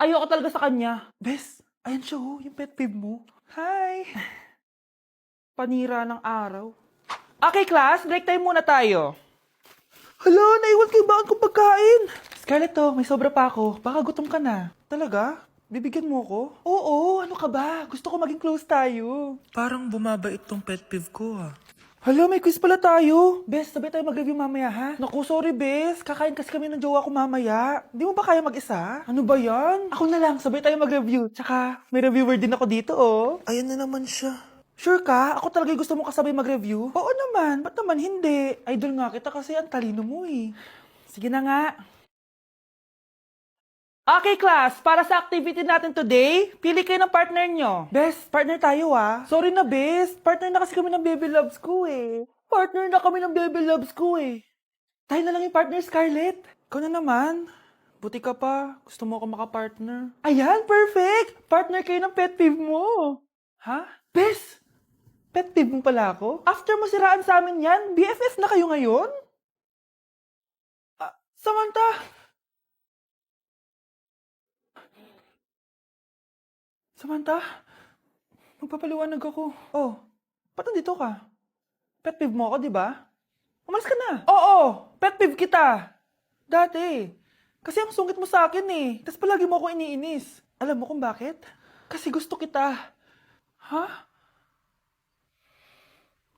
ayoko talaga sa kanya. Bes, ayan siya oh, yung pet peeve mo. Hi! Panira ng araw. Okay, class, break time muna tayo. Hala, naiwan kay bakit kong pagkain. Scarlett to, may sobra pa ako. Baka gutom ka na. Talaga? Bibigyan mo ko? Oo, ano ka ba? Gusto ko maging close tayo. Parang bumabait tong pet peeve ko ah. Hala, may quiz pala tayo. Bes, sabay tayo mag-review mamaya ha? Naku, sorry Bes. Kakain kasi kami ng jowa ko mamaya. Di mo ba kaya mag-isa? Ano ba yan? Ako na lang, sabay tayo mag-review. Tsaka, may reviewer din ako dito oh. Ayan na naman siya. Sure ka? Ako talaga yung gusto mo kasabay mag-review? Oo naman, ba't naman hindi? Idol nga kita kasi ang talino mo eh. Sige na nga. Okay class, para sa activity natin today, pili kayo ng partner nyo. Best, partner tayo ah. Sorry na best, partner na kasi kami ng baby loves ko eh. Partner na kami ng baby loves ko eh. Tayo na lang yung partner Scarlett. Ikaw na naman. Buti ka pa, gusto mo ako makapartner. Ayan, perfect! Partner kayo ng pet peeve mo. Ha? Best! Pet peeve mo pala ako? After mo siraan sa amin yan, BFF na kayo ngayon? Samantha! Samantha, magpapaliwanag ako. Oh, ba't nandito ka? Pet peeve mo ako, di ba? Umalis ka na. Oo, pet peeve kita. Dati. Kasi ang sungit mo sa akin eh. Tapos palagi mo ako iniinis. Alam mo kung bakit? Kasi gusto kita. Ha?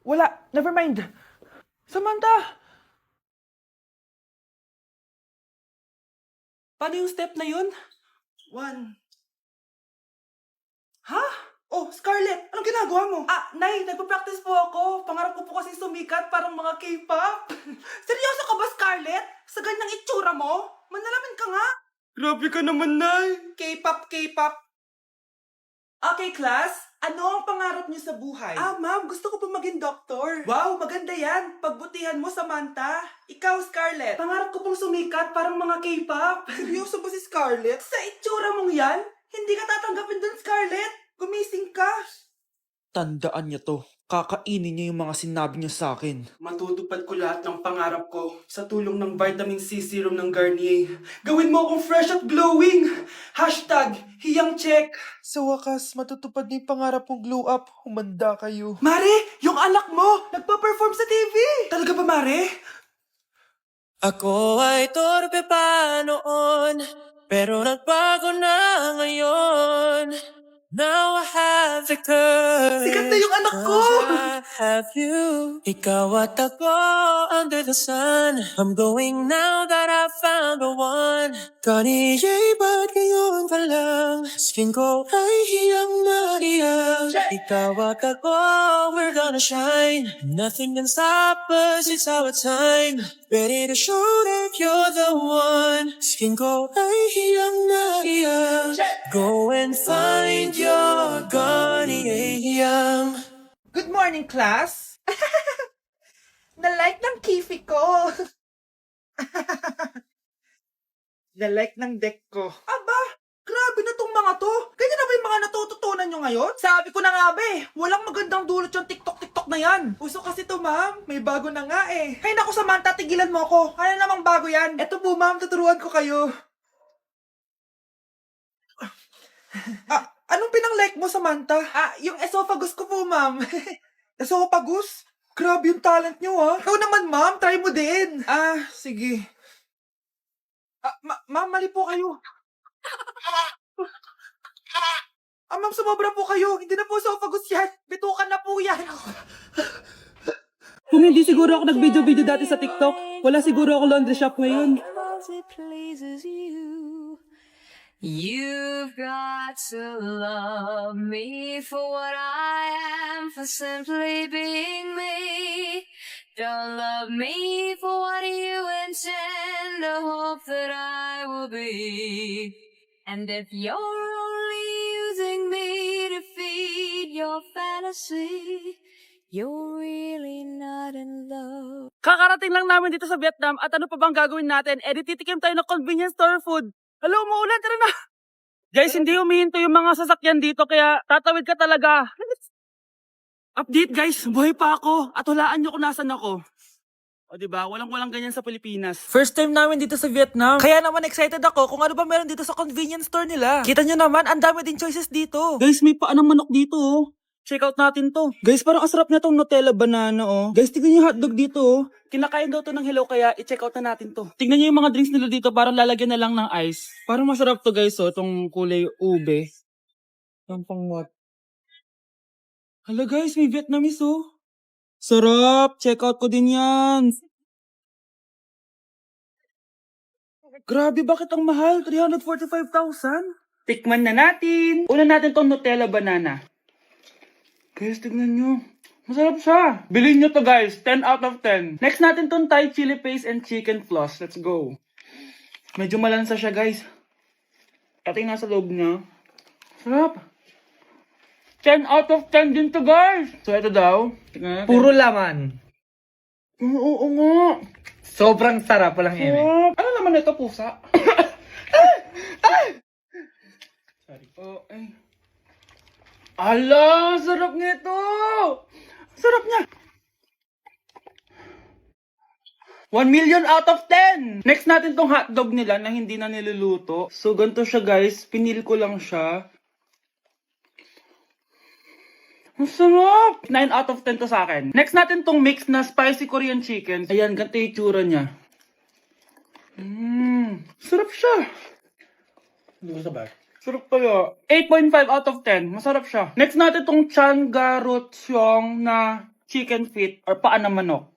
Wala, never mind. Samantha! Paano yung step na yun? 1. Ha? Oh, Scarlett, anong ginagawa mo? Nay, nagpa-practice po ako. Pangarap ko po kasi sumikat parang mga K-pop. Seryoso ka ba, Scarlett? Sa ganyang itsura mo? Manalamin ka nga. Grabe ka naman, Nay. K-pop, K-pop. Okay, class. Ano ang pangarap niyo sa buhay? Ma'am, gusto ko po maging doktor. Wow, maganda yan. Pagbutihan mo, Samantha. Ikaw, Scarlett. Pangarap ko pong sumikat parang mga K-pop. Seryoso ba si Scarlett? Sa itsura mong yan? Hindi ka tatanggapin dun, Scarlett. Gumising ka. Tandaan niya to. Kakainin niya yung mga sinabi niya sa akin. Matutupad ko lahat ng pangarap ko sa tulong ng vitamin C serum ng Garnier. Gawin mo akong fresh at glowing. #hiyangcheck. Sa wakas, matutupad na yung pangarap kong glow up. Humanda kayo. Mare, yung anak mo, nagpa-perform sa TV. Talaga ba, Mare? Ako ay torpe pa noon, pero nagbago na ngayon. Now I have the courage. Sikat na yung anak ko! I have you. Ikaw at ako under the sun. I'm going now that I found the one. Kaniya'y ba't ngayon pa lang? Skin ko ay hiyang na hiyang. Ikaw at ako, we're gonna shine. Nothing can stop us, it's our time. Ready to show that you're the one. Skin ko ay hiyang na hiyang. Go and find your Garnier. Good morning, class. Na-like ng kifi ko. Na-like ng deck ko. Aba, grabe na tong mga to. Ganyan na ba yung mga natututunan nyo ngayon? Sabi ko na nga ba eh, walang magandang dulot yung TikTok na yan. Uso kasi to, ma'am. May bago na nga eh. Hay naku, Samantha, tigilan mo ako. Ano namang bago yan? Eto po, ma'am, tuturuan ko kayo. Anong pinang-like mo, Samantha? Yung esophagus ko po, ma'am. Esophagus? Grabe yung talent nyo, ha? Ikaw naman, ma'am. Try mo din. Sige. Ma'am, mali po kayo. Ma'am, sumobra po kayo. Hindi na po esophagus yan. Bitukan na po yan. Kung hindi siguro ako nag-video-video dati sa TikTok, wala siguro ako laundry shop ngayon. Because it pleases you. You've got to love me for what I am, for simply being me. Don't love me for what you intend, the hope that I will be. And if you're only using me to feed your fantasy, you're really not in love. Kakarating lang namin dito sa Vietnam at ano pa bang gagawin natin? Titikim tayo ng convenience store food. Hello, umuulan, tara na! Guys, hindi humihinto yung mga sasakyan dito kaya tatawid ka talaga. Update guys, buhay pa ako at hulaan nyo kung nasan ako. O diba, walang ganyan sa Pilipinas. First time namin dito sa Vietnam. Kaya naman excited ako kung ano ba meron dito sa convenience store nila. Kita nyo naman, ang dami din choices dito. Guys, may paanang manok dito oh. Check out natin to. Guys, parang asarap na tong Nutella banana oh. Guys, tignan yung hotdog dito oh. Kinakain daw to ng hello kaya i-check out na natin to. Tignan nyo yung mga drinks nila dito, parang lalagyan na lang ng ice. Parang masarap to guys oh, tong kulay ube. Yung pang what? Hala guys, may Vietnamese oh. Sarap! Check out ko din yan. Grabe, bakit ang mahal? 345,000? Tikman na natin. Una natin tong Nutella banana. Guys, tignan nyo. Masarap siya. Bilhin nyo to guys. 10 out of 10. Next natin tong Thai chili paste and chicken floss. Let's go. Medyo malansa siya guys. Ito yung nasa loob niya. Sarap. 10 out of 10 din to guys. So ito daw. Tignan natin. Puro laman. Oo nga. Sobrang sarap, walang eme. Sarap. Ano naman ito, pusa? Sorry po. Ay. Ala, sarap nito. Sarap niya. 1 million out of 10. Next natin tong hotdog nila na hindi na niluluto. So, ganito siya guys. Pinil ko lang siya. Ang sarap! 9 out of 10 to sa akin. Next natin tong mix na spicy Korean chicken. Ayan, ganito yung tsura niya. Sarap siya. Hindi ko sabay. Sarap kaya. 8.5 out of 10. Masarap siya. Next natin tong Chan Garotyong na chicken feet or paa ng manok.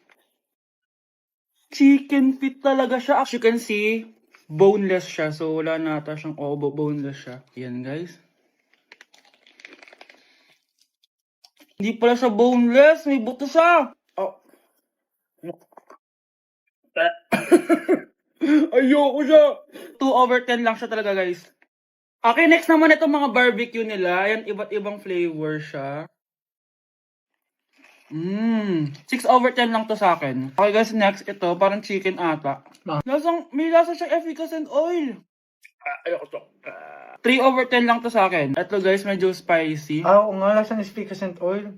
Chicken feet talaga siya. As you can see, boneless siya. So, wala na ata siyang obo. Boneless siya. Ayan, guys. Hindi pala siya boneless. May buto siya. Oh. Ayoko siya. 2 over 10 lang siya talaga, guys. Okay, next naman itong mga barbecue nila. Ayan, iba't ibang flavor siya. 6 over 10 lang to sa akin. Okay guys, next ito, parang chicken ata. May lasa siyang efficacy and oil. Ayoko to. 3 over 10 lang to sa akin. Ito guys, medyo spicy. Oo nga, lasang speakers and oil.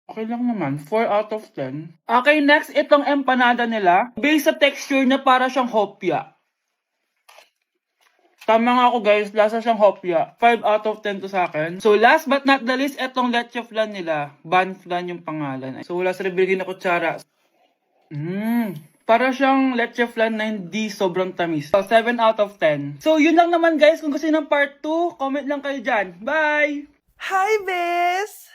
Okay lang naman. 4 out of 10. Okay, next, itong empanada nila. Base sa texture na para siyang hopya. Tama nga ako guys, lasa siyang hopya. 5 out of 10 to sa akin. So last but not the least, itong leche flan nila. Ban flan yung pangalan. So wala sa bibigyan na kutsara. Para siyang leche flan na hindi sobrang tamis. So 7 out of 10. So yun lang naman guys. Kung gusto ng part 2, comment lang kayo dyan. Bye! Hi, Bes!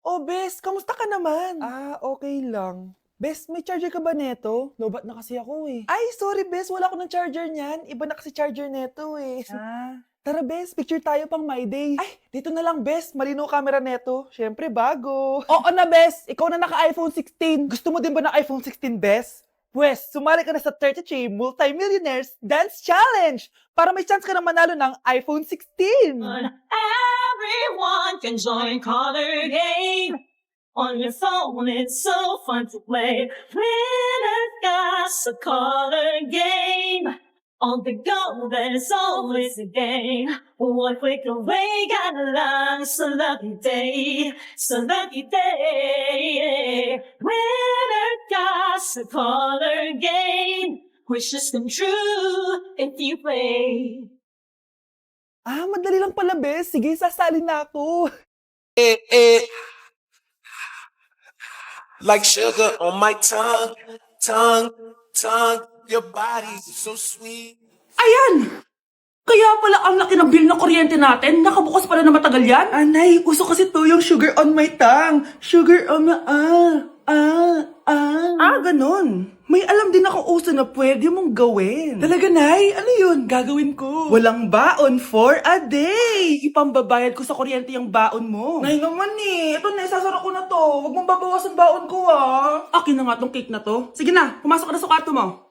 Oh, Bes, kamusta ka naman? Okay lang. Bes, may charger ka ba neto? Lobat na kasi ako eh. Ay, sorry Bes, wala ko ng charger niyan. Iba na kasi charger neto eh. Tara Bes, picture tayo pang My Day. Ay, dito na lang Bes, malino camera neto. Syempre bago. Oo na Bes, ikaw na naka-iPhone 16. Gusto mo din ba ng iPhone 16 Bes? Pwes, sumali ka na sa 33 Multi-Millionaires Dance Challenge para may chance ka na manalo ng iPhone 16. Everyone can join Color Game. On your phone, it's so fun to play. Winner got a color game. On the go, there's always a game. One click away, got along. It's a lucky day. It's a lucky day. Winner got a color game. Wishes come true if you play. Madali lang pala, Bes. Sige, sasali na ako. Like sugar on my tongue, tongue, tongue. Your body's so sweet. Ayan! Kaya pala ang laki ng bill na kuryente natin. Nakabukas pala na matagal yan. Anay, uso kasi to yung sugar on my tongue. Sugar on my... ganun. May alam din ako uso na pwede mong gawin. Talaga, Nay? Ano yun? Gagawin ko. Walang baon for a day. Ipambabayad ko sa kuryente yung baon mo. Nay naman eh. Ito na, isasara ko na to. Huwag mong babawasan baon ko ah. Akin na nga tong cake na to. Sige na, pumasok ka na sa kwarto mo.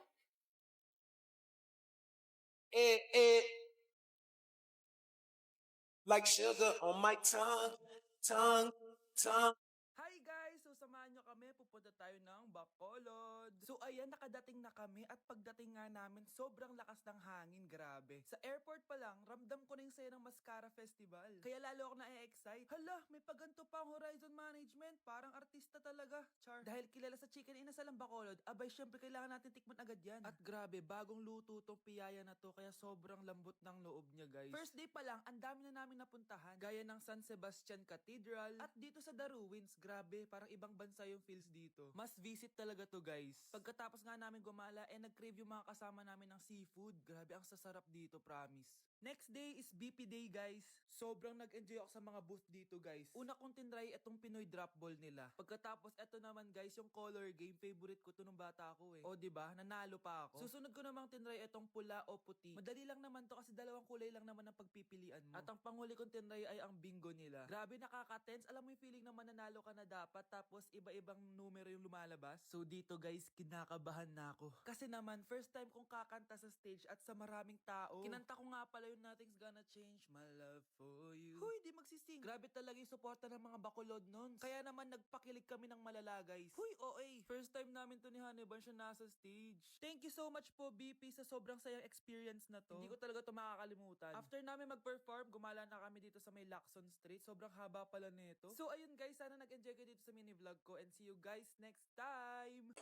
Like sugar on my tongue, tongue, tongue. Hi guys! So samahan nyo kami, pupunta tayo ng Bacolod. So ayan, nakadating na kami at pagdating nga namin, sobrang lakas ng hangin, grabe. Sa airport pa lang, ramdam ko na yung saya ng Mascara Festival. Kaya lalo ako na-excite. Hala, may paganto pa ang Horizon Management. Parang artista talaga. Char. Dahil kilala sa Chicken Inasal ang Bacolod, abay syempre kailangan natin tikman agad yan. At grabe, bagong luto tong piyaya na to, kaya sobrang lambot ng loob niya, guys. First day pa lang, ang dami na namin napuntahan. Gaya ng San Sebastian Cathedral. At dito sa The Ruins, grabe, parang ibang bansa yung feels dito. Must visit talaga to, guys. Pagkatapos nga namin gumala, nag-crave yung mga kasama namin ng seafood. Grabe, ang sasarap dito, promise. Next day is BP Day, guys. Sobrang nag-enjoy ako sa mga booth dito, guys. Una kong tinry itong Pinoy drop ball nila. Pagkatapos, eto naman, guys, yung color game. Favorite ko to nung bata ako eh. O, diba? Nanalo pa ako. Susunod ko namang tinry itong pula o puti. Madali lang naman to kasi dalawang kulay lang naman ang pagpipilian mo. At ang panghuli kong tinry ay ang bingo nila. Grabe, nakaka-tense. Alam mo yung feeling na mananalo ka na dapat tapos iba-ibang numero yung lumalabas. So dito, guys, kinakabahan na ako. Kasi naman, first time kong kakanta sa stage at sa maraming tao. Kinanta ko nga pala yung Nothing's Gonna Change My Love For You. Huy, di magsising. Grabe talaga yung suporta ng mga Bacolod nun. Kaya naman nagpakilig kami ng malala, guys. Huy, OA. First time namin to ni Hannibal siya nasa stage. Thank you so much po, BP, sa sobrang sayang experience na to. Hindi ko talaga to makakalimutan. After namin mag-perform, gumala na kami dito sa may Lacson Street. Sobrang haba pala nito. So ayun, guys, sana nag-enjoy kayo dito sa mini vlog ko and see you guys next time.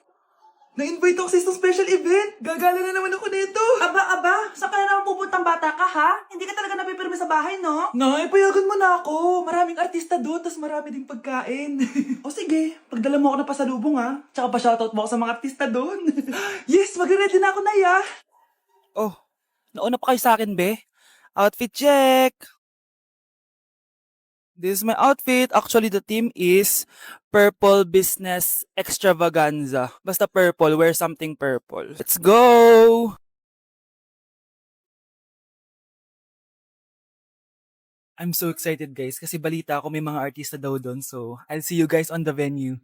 Na-invite ako sa isang special event. Gagala na naman ako nito. Aba, saan ka na naman pupuntang bata ka, ha? Hindi ka talaga napipirme sa bahay, no? Nay, payagan mo na ako. Maraming artista doon, tas marami ding pagkain. O sige, pagdala mo ako na pasalubong, ha? Tsaka pa-shoutout mo ako sa mga artista doon. Yes, magre-ready na ako, Nay, ha? Oh, nauna pa kayo sa akin, be? Outfit check! This is my outfit. Actually, the theme is Purple Business Extravaganza. Basta purple, wear something purple. Let's go! I'm so excited, guys, kasi balita ako may mga artista daw doon. So, I'll see you guys on the venue.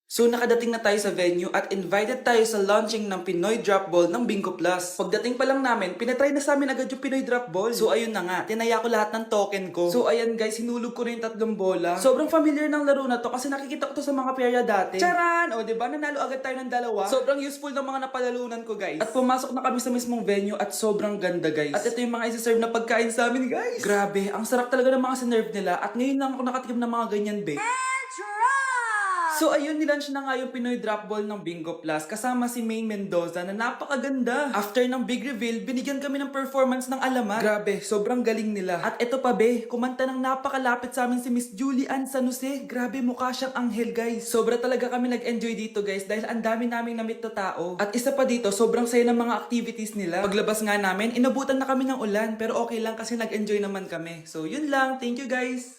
So nakadating na tayo sa venue at invited tayo sa launching ng Pinoy Drop Ball ng Bingo Plus. Pagdating pa lang namin, pinatry na sa amin agad yung Pinoy Drop Ball. So ayun na nga, tinaya ko lahat ng token ko. So ayan guys, hinulog ko na yung 3 bola. Sobrang familiar ng laro na to kasi nakikita ko to sa mga perya dati. Charan! O diba, nanalo agad tayo ng 2. Sobrang useful ng mga napalalunan ko guys. At pumasok na kami sa mismong venue at sobrang ganda guys. At ito yung mga isa-serve na pagkain sa amin guys. Grabe, ang sarap talaga ng mga sinerve nila at ngayon lang ako nakatikim ng mga ganyan be. So ayun, nilaunch na nga yung Pinoy Drop Ball ng Bingo Plus kasama si Maine Mendoza na napakaganda. After ng big reveal, binigyan kami ng performance ng alamat. Grabe, sobrang galing nila. At eto pa be, kumanta ng napakalapit sa amin si Miss Julie Ann San Jose. Grabe, mukha siyang anghel guys. Sobra talaga kami nag-enjoy dito guys dahil ang dami naming na-meet na tao. At isa pa dito, sobrang saya ng mga activities nila. Paglabas nga namin, inabutan na kami ng ulan pero okay lang kasi nag-enjoy naman kami. So yun lang, thank you guys!